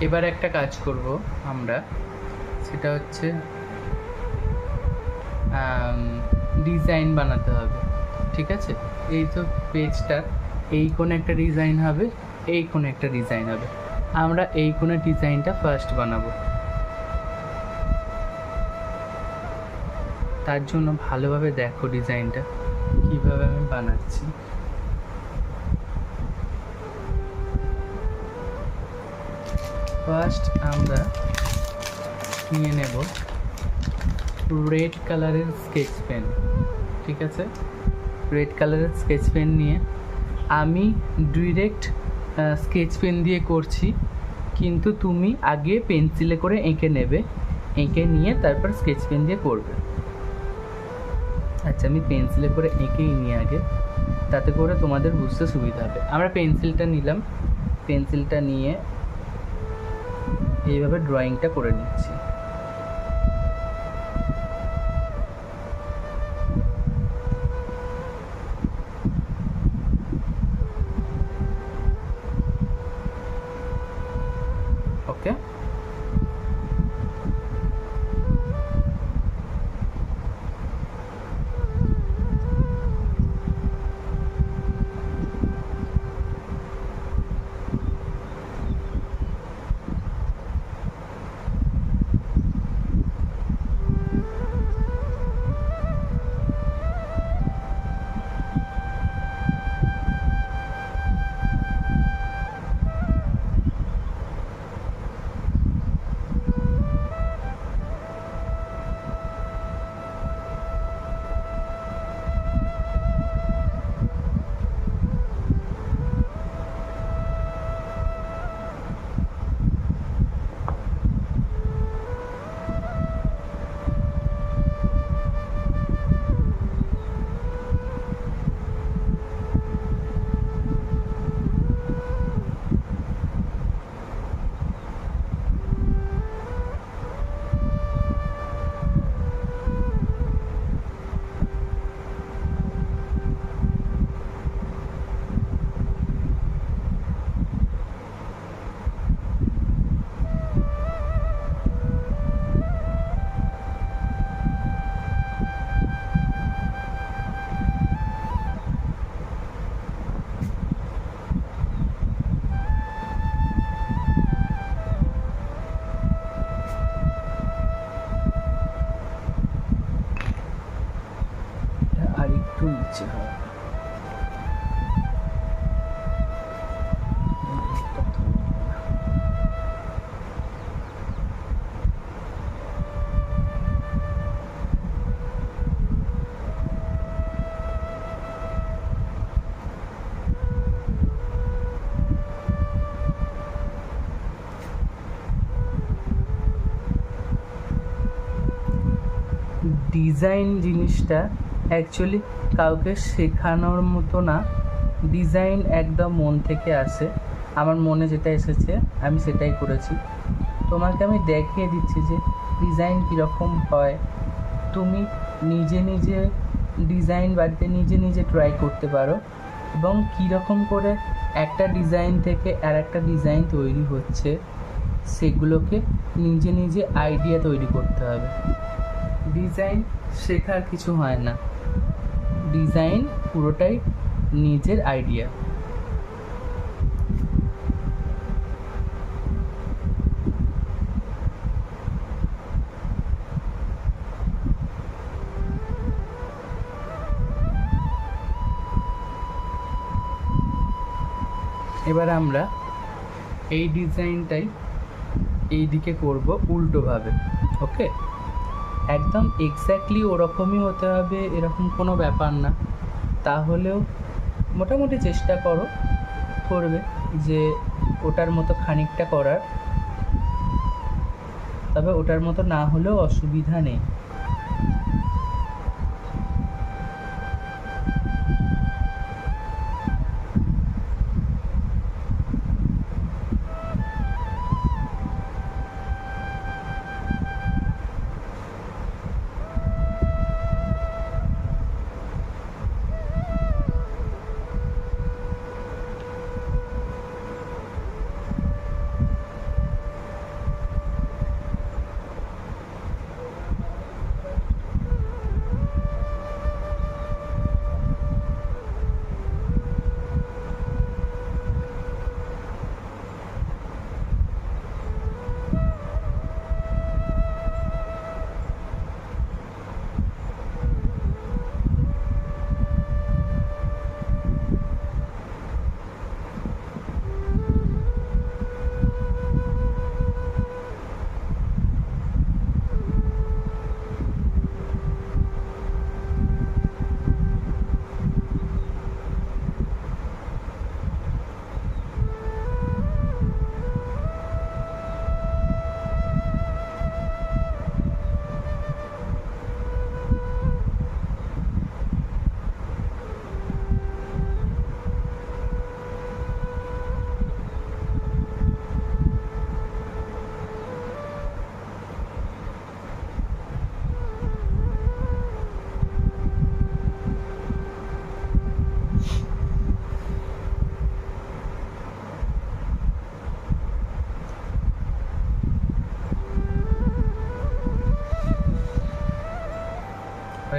এবার একটা কাজ করব আমরা, সেটা হচ্ছে ডিজাইন বানাতে হবে। ঠিক আছে, এই তো পেজটা, এই কোণে একটা ডিজাইন হবে, এই কোণে একটা ডিজাইন হবে। আমরা এই কোণে ডিজাইনটা ফার্স্ট বানাবো। তার জন্য ভালোভাবে দেখো ডিজাইনটা কীভাবে আমি বানাচ্ছি। ফার্স্ট আমরা নিয়ে নেব রেড কালারের স্কেচ পেন। ঠিক আছে, রেড কালারের স্কেচ পেন নিয়ে আমি ডিরেক্ট স্কেচ পেন দিয়ে করছি, কিন্তু তুমি আগে পেন্সিলে করে এঁকে নেবে, এঁকে নিয়ে তারপর স্কেচ পেন দিয়ে করবে। আচ্ছা, আমি পেন্সিলে করে এঁকেই নিই আগে, তাতে করে তোমাদের বুঝতে সুবিধা হবে। আমরা পেন্সিলটা নিলাম, পেন্সিলটা নিয়ে এইভাবে ড্রয়িংটা করে নিচ্ছি। ওকে, আর একটু নিচে হবে। ডিজাইন জিনিসটা অ্যাকচুয়ালি কাউকে শেখানোর মতো না, ডিজাইন একদম মন থেকে আসে। আমার মনে যেটা এসেছে আমি সেটাই করেছি, তোমাকে আমি দেখিয়ে দিচ্ছি যে ডিজাইন কীরকম হয়। তুমি নিজে নিজে ডিজাইন বাড়িতে নিজে নিজে ট্রাই করতে পারো, এবং কীরকম করে একটা ডিজাইন থেকে আর একটা ডিজাইন তৈরি হচ্ছে সেগুলোকে নিজে নিজে আইডিয়া তৈরি করতে হবে। ডিজাইন শেখার কিছু হয় না, ডিজাইন পুরোটাই নিজের আইডিয়া। এবার আমরা এই ডিজাইনটাই এই দিকে করব উল্টোভাবে। ওকে, একদম এক্স্যাক্টলি ওরকমই হতে হবে এরকম কোনো ব্যাপার না, তাহলেও মোটামুটি চেষ্টা করবে যে ওটার মতো খানিকটা করার, তবে ওটার মতো না হলেও অসুবিধা নেই।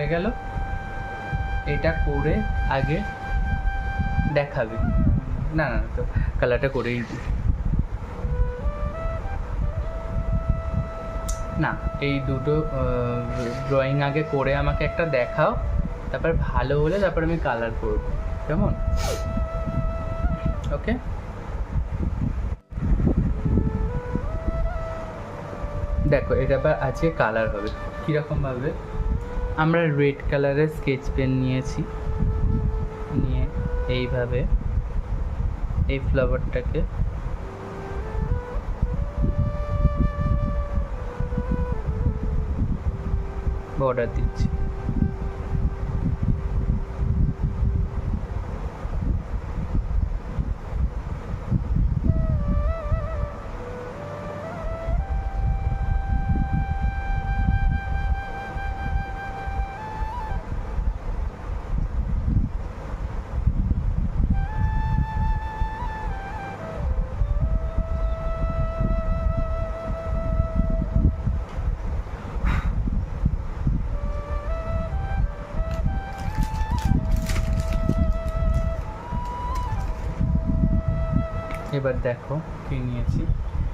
হয়ে গেল। এটা করে আগে দেখাবে, না না তো কালারটা করেই দিই। না, এই দুটো ড্রয়িং আগে করে আমাকে একটা দেখাও, তারপর ভালো হলে তারপর আমি কালার করব, কেমন? ওকে, দেখো এটা আবার আজকে কালার হবে কীরকমভাবে। আমরা রেড কালারের স্কেচ পেন নিয়েছি, নিয়ে এইভাবে এই ফ্লাওয়ারটাকে বর্ডার দিচ্ছি। এবার দেখো কি নিয়েছি,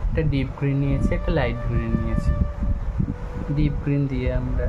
একটা ডিপ গ্রিন নিয়েছি, একটা লাইট গ্রিন নিয়েছি। ডিপ গ্রিন দিয়ে আমরা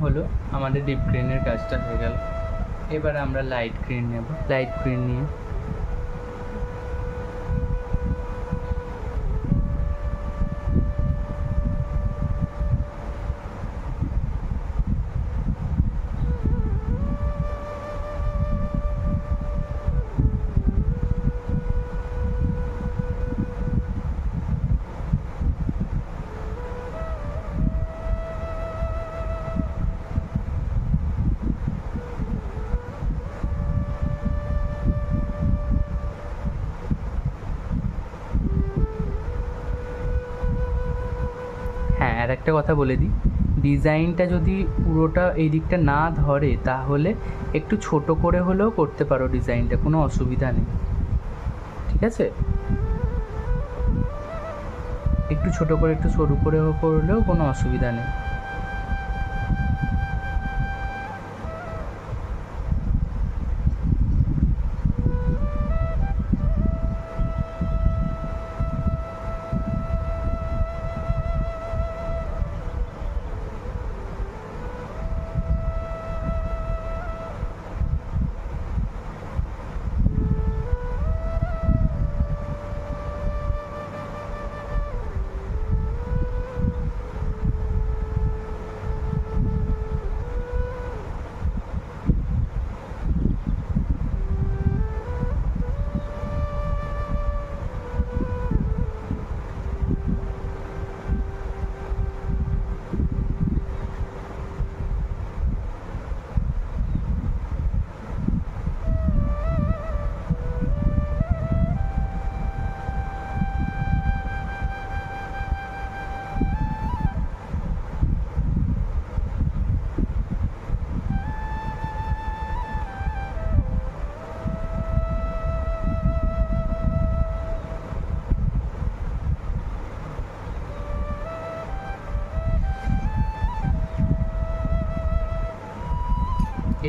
হলো, আমাদের ডিপ গ্রিনের কাজটা হয়ে গেল। এবার আমরা লাইট গ্রিন নেব। লাইট গ্রিন নিয়ে আর একটা কথা বলে দিই, ডিজাইনটা যদি পুরোটা এই দিকটা না ধরে তাহলে একটু ছোট করে হলেও করতে পারো ডিজাইনটা, কোনো অসুবিধা নেই, ঠিক আছে? একটু ছোট করে একটু সরু করে করলেও কোনো অসুবিধা নেই।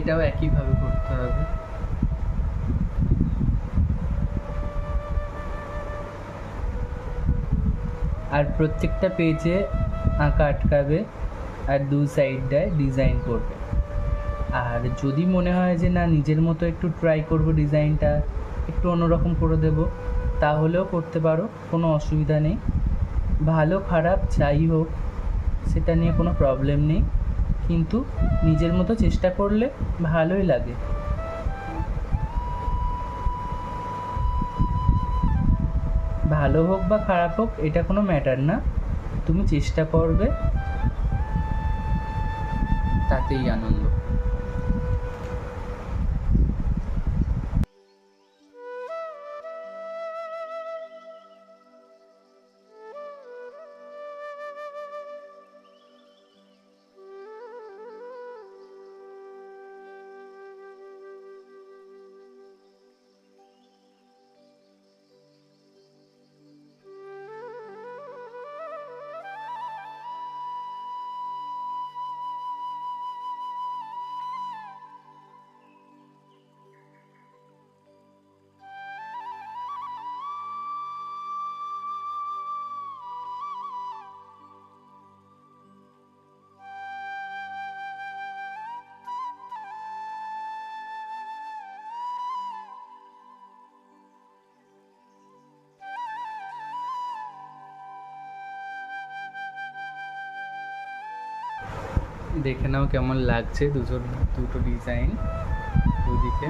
এটাও একইভাবে করতে হবে। আর প্রত্যেকটা পেজে আঁকা আটকাবে আর দু সাইডটায় ডিজাইন করবে। আর যদি মনে হয় যে না নিজের মতো একটু ট্রাই করব, ডিজাইনটা একটু অন্যরকম করে দেব, তাহলেও করতে পারো, কোনো অসুবিধা নেই। ভালো খারাপ যাই হোক সেটা নিয়ে কোনো প্রবলেম নেই, কিন্তু নিজের মতো চেষ্টা করলে ভালোই লাগে। ভালো হোক বা খারাপ হোক এটা কোনো ম্যাটার না, তুমি চেষ্টা করবে, তাতেই আনন্দ। দেখে নাও কেমন লাগছে দুটো ডিজাইন দুদিকে।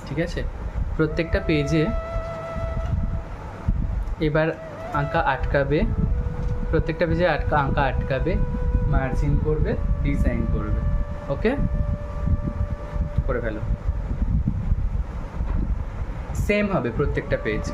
ঠিক আছে, প্রত্যেকটা পেজে এবার আঁকা আটকাবে, প্রত্যেকটা পেজে আঁকা আটকাবে, মার্জিন করবে, ডিজাইন করবে। ওকে, করে ফেলো। সেম হবে প্রত্যেকটা পেজ।